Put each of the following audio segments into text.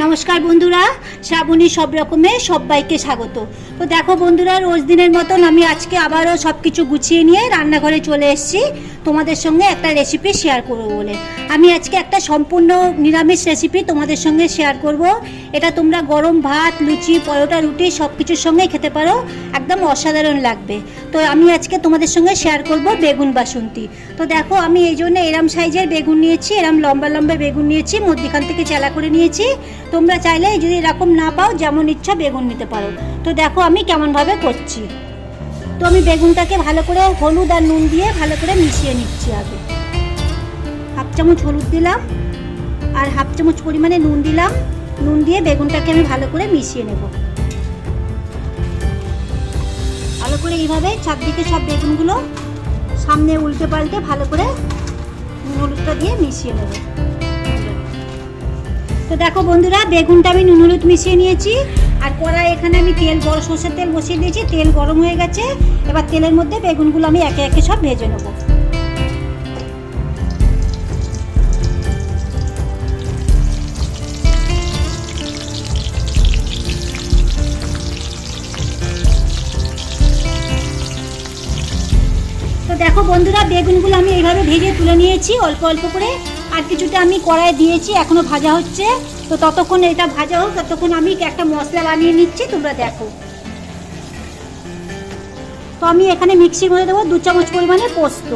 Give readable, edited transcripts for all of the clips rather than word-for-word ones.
নমস্কার বন্ধুরা, শ্রাবণী সব রকমে সবাইকে স্বাগত। তো দেখো বন্ধুরা, রোজ দিনের মতন আমি আজকে আবারও সব কিছু গুছিয়ে নিয়ে রান্নাঘরে চলে এসেছি তোমাদের সঙ্গে একটা রেসিপি শেয়ার করবো বলে। আমি আজকে একটা সম্পূর্ণ নিরামিষ রেসিপি তোমাদের সঙ্গে শেয়ার করব। এটা তোমরা গরম ভাত, লুচি, পরোটা, রুটি সব কিছুর সঙ্গেই খেতে পারো, একদম অসাধারণ লাগবে। তো আমি আজকে তোমাদের সঙ্গে শেয়ার করব বেগুন বাসন্তী। তো দেখো, আমি এই জন্য এরম সাইজের বেগুন নিয়েছি, এরম লম্বা লম্বা বেগুন নিয়েছি, মধ্যখান থেকে চেলা করে নিয়েছি। তোমরা চাইলে যদি এরকম না পাও, যেমন ইচ্ছা বেগুন নিতে পারো। তো দেখো আমি কেমনভাবে করছি। তো আমি বেগুনটাকে ভালো করে হলুদ আর নুন দিয়ে ভালো করে মিশিয়ে নিচ্ছি। আগে হাফ চামচ হলুদ দিলাম আর হাফ চামচ পরিমাণে নুন দিলাম। নুন দিয়ে বেগুনটাকে আমি ভালো করে মিশিয়ে নেব। ভালো করে এইভাবে চারদিকে সব বেগুনগুলো সামনে উল্টে পাল্টে ভালো করে নুন হলুদটা দিয়ে মিশিয়ে নেব। তো দেখো বন্ধুরা, বেগুনটা আমি নুন হলুদ মিশিয়ে নিয়েছি। আর কড়াই এখানে আমি সরষের তেল বসিয়ে দিয়েছি। তেল গরম হয়ে গেছে। এবার তেলের মধ্যে বেগুনগুলো আমি একে একে সব ভেজে নেব। তো দেখো বন্ধুরা, বেগুনগুলো আমি এইভাবে ভেজে তুলে নিয়েছি অল্প অল্প করে। আর কিছুটা আমি কড়াইয়ে দিয়েছি, এখনো ভাজা হচ্ছে। তো ততক্ষণ এটা ভাজা হোক, ততক্ষণ আমি একটা মশলা বানিয়ে নিচ্ছি, তোমরা দেখো। তো আমি এখানে মিক্সির মধ্যে দেবো 2 চামচ পরিমাণে পোস্ত।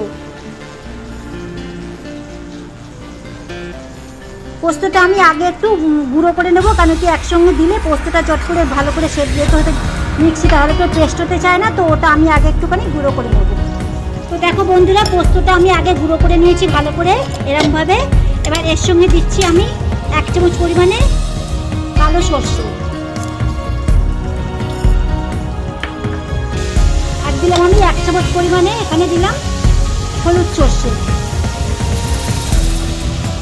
পোস্তটা আমি আগে একটু গুঁড়ো করে নেবো, কারণ কি একসঙ্গে দিলে পোস্তটা চট করে ভালো করে সেদ্ধ যেতে হতে মিক্সিটা ভালো করে পেস্ট হতে চায় না। তো ওটা আমি আগে একটুখানি গুঁড়ো করে নেবো। তো দেখো বন্ধুরা, পোস্তটা আমি আগে গুঁড়ো করে নিয়েছি ভালো করে এরমভাবে। এবার এর সঙ্গে দিচ্ছি আমি 1 চামচ পরিমাণে কালো সরষে। আর দিলাম আমি 1 চামচ পরিমাণে এখানে দিলাম হলুদ সরষে।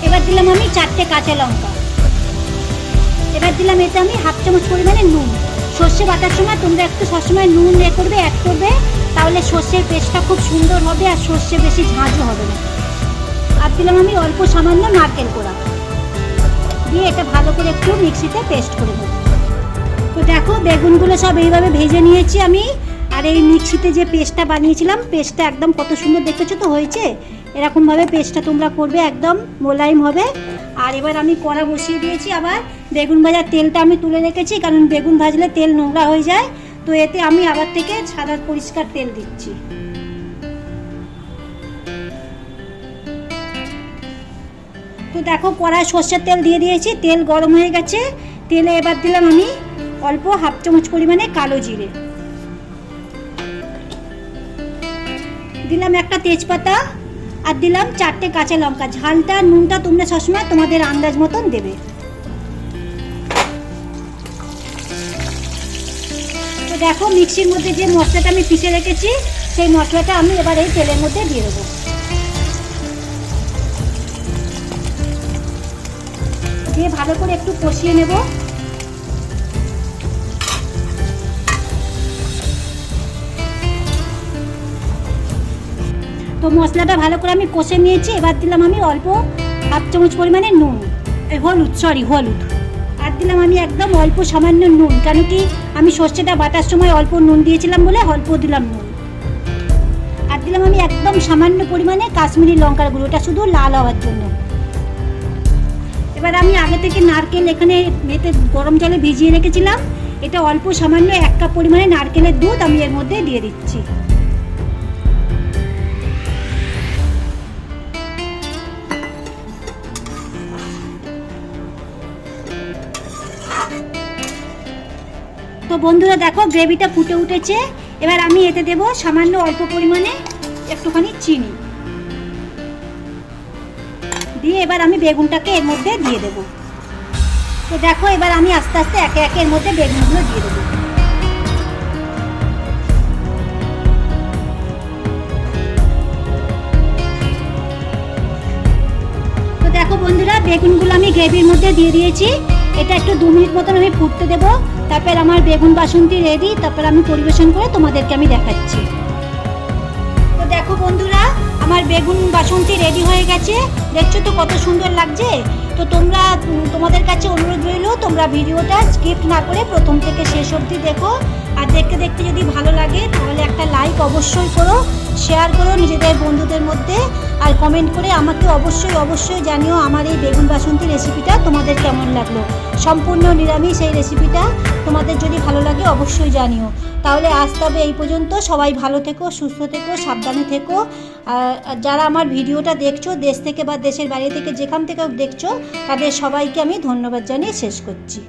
এবার দিলাম আমি 4টে কাঁচা লঙ্কা। এবার দিলাম এতে আমি হাফ চামচ পরিমাণে নুন। সর্ষে বাটার সময় তোমরা একটু সবসময় নুন অ্যাড করবে, তাহলে সর্ষের পেস্টটা খুব সুন্দর হবে আর সর্ষে বেশি ঝাঁঝও হবে না। আর দিলাম আমি অল্প সামান্য নারকেল কোড়া দিয়ে এটা ভালো করে একটু মিক্সিতে পেস্ট করে দেবো। তো দেখো, বেগুনগুলো সব এইভাবে ভেজে নিয়েছি আমি। আর এই মিক্সিতে যে পেস্টটা বানিয়েছিলাম, পেস্টটা একদম কত সুন্দর দেখতেছো তো হয়েছে। এরকমভাবে পেস্টটা তোমরা করবে, একদম মোলায়েম হবে। আর এবার আমি কড়া বসিয়ে দিয়েছি। আবার বেগুন ভাজার তেলটা আমি তুলে রেখেছি, কারণ বেগুন ভাজলে তেল নোংরা হয়ে যায়। তো এতে আমি আবার থেকে সাদা পরিষ্কার তেল দিচ্ছি। তো দেখো, কড়ায় সর্ষের তেল দিয়ে দিয়েছি, তেল গরম হয়ে গেছে। তেলে এবার দিলাম আমি অল্প হাফ চামচ পরিমাণে কালো জিরে, দিলাম একটা তেজপাতা, আর দিলাম 4টে কাঁচা লঙ্কা। ঝালটা নুনটা তোমরা সবসময় তোমাদের আন্দাজ মতন দেবে। তো দেখো, মিক্সির মধ্যে যে মশলাটা আমি পিষে রেখেছি, সেই মশলাটা আমি এবার এই তেলের মধ্যে দিয়ে দেবো। দিয়ে ভালো করে একটু কষিয়ে নেব। তো মশলাটা ভালো করে আমি কষে নিয়েছি। এবার দিলাম আমি অল্প হাফ চামচ পরিমাণে নুন, হলুদ। আর দিলাম আমি একদম অল্প সামান্য নুন, কেন কি আমি সর্ষেটা বাটার সময় অল্প নুন দিয়েছিলাম বলে অল্প দিলাম নুন। আর দিলাম আমি একদম সামান্য পরিমাণে কাশ্মীরি লঙ্কার গুঁড়ো, ওটা শুধু লাল হওয়ার জন্য। এবার আমি আগে থেকে নারকেল এখানে মেতে গরম জলে ভিজিয়ে রেখেছিলাম, এটা অল্প সামান্য 1 কাপ পরিমাণে নারকেলের দুধ আমি এর মধ্যে দিয়ে দিচ্ছি। তো বন্ধুরা দেখো, গ্রেভিটা ফুটে উঠেছে। এবার আমি এতে দেব সামান্য অল্প পরিমাণে একটুখানি চিনি দিয়ে এবার আমি বেগুনটাকে এর মধ্যে দিয়ে দেব। তো দেখো, এবার আমি আস্তে আস্তে একে একে এর মধ্যে বেগুনগুলো দিয়ে দেবো। তো দেখো বন্ধুরা, বেগুনগুলো আমি গ্রেভির মধ্যে দিয়ে দিয়েছি। এটা একটু 2 মিনিট মতন আমি ফুটতে দেবো। তারপর আমার বেগুন বাসন্তী রেডি। তারপর আমি পরিবেশন করে তোমাদেরকে আমি দেখাচ্ছি। তো দেখো বন্ধুরা, আমার আমার বেগুন বাসন্তী রেডি হয়ে গেছে। দেখছো তো কত সুন্দর লাগছে। তো তোমাদের কাছে অনুরোধ রইল, তোমরা ভিডিওটা স্কিপ না করে প্রথম থেকে শেষ অবধি দেখো। আর দেখতে দেখতে যদি ভালো লাগে তাহলে একটা লাইক অবশ্যই করো, শেয়ার করো নিজেদের বন্ধুদের মধ্যে, আর কমেন্ট করে আমাকে অবশ্যই জানিও আমার এই বেগুন বাসন্তী রেসিপিটা তোমাদের কেমন লাগলো। সম্পূর্ণ নিরামিষ এই রেসিপিটা তোমাদের যদি ভালো লাগে অবশ্যই জানিও। তাহলে আজ তবে এই পর্যন্ত। সবাই ভালো থেকো, সুস্থ থেকো, সাবধানে থেকো। আর যারা আমার ভিডিওটা দেখছো দেশ থেকে বা দেশের বাইরে থেকে যেখান থেকে দেখছো তাদের সবাইকে আমি ধন্যবাদ জানিয়ে শেষ করছি।